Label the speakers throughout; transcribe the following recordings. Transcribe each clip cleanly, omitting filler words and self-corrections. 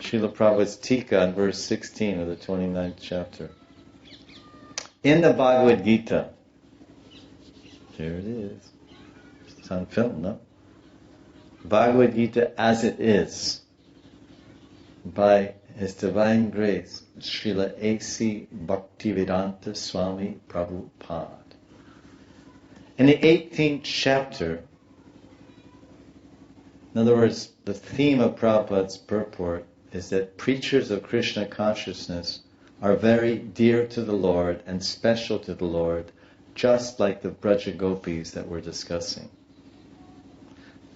Speaker 1: Srila Prabhupada's Tika on verse 16 of the 29th chapter. In the Bhagavad Gita, here it is. It's on film, no? Bhagavad Gita as it is, by His Divine Grace, Srila A.C. Bhaktivedanta Swami Prabhupada. In the 18th chapter, in other words, the theme of Prabhupada's purport is that preachers of Krishna consciousness are very dear to the Lord and special to the Lord, just like the Braja Gopis that we're discussing.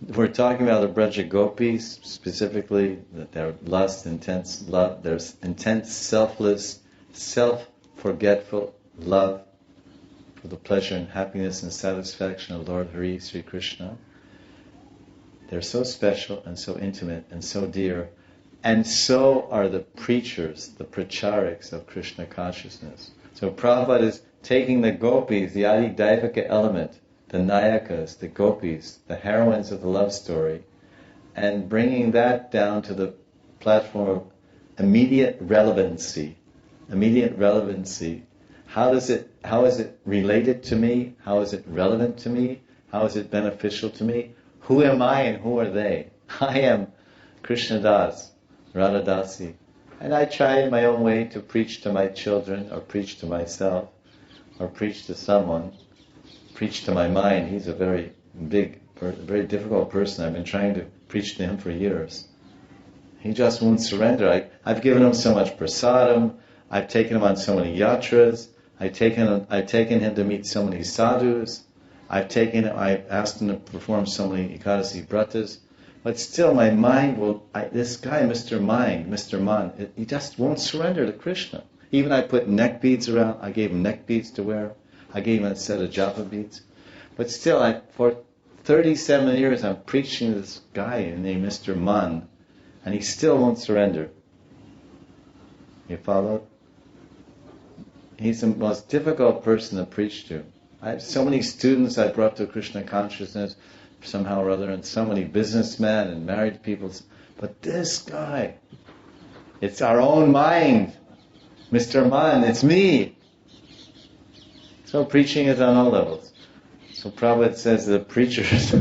Speaker 1: We're talking about the Braja Gopis, specifically that they're lust, intense love, there's intense, selfless, self-forgetful love for the pleasure and happiness and satisfaction of Lord Hari, Sri Krishna. They're so special and so intimate and so dear. And so are the preachers, the prachariks of Krishna consciousness. So Prabhupada is taking the gopis, the Adi Daivika element, the nayakas, the gopis, the heroines of the love story, and bringing that down to the platform of immediate relevancy. Immediate relevancy. How is it related to me? How is it relevant to me? How is it beneficial to me? Who am I and who are they? I am Krishna Das, Radha Dasi. And I try in my own way to preach to my children, or preach to myself, or preach to someone, preach to my mind. He's a very big, very difficult person. I've been trying to preach to him for years. He just won't surrender. I've given him so much prasadam. I've taken him on so many yatras. I've taken him to meet so many sadhus. I've asked him to perform so many Ekadasi Vratas. But still my mind this guy, Mr. Mind, Mr. Man, he just won't surrender to Krishna. Even I put neck beads around, I gave him neck beads to wear. I gave him a set of japa beads. But still, for 37 years I'm preaching to this guy named Mr. Man, and he still won't surrender. You follow? He's the most difficult person to preach to. I have so many students I brought to Krishna consciousness somehow or other, and so many businessmen and married people. But this guy, it's our own mind. Mr. Man, it's me. So preaching is on all levels. So Prabhupada says the preachers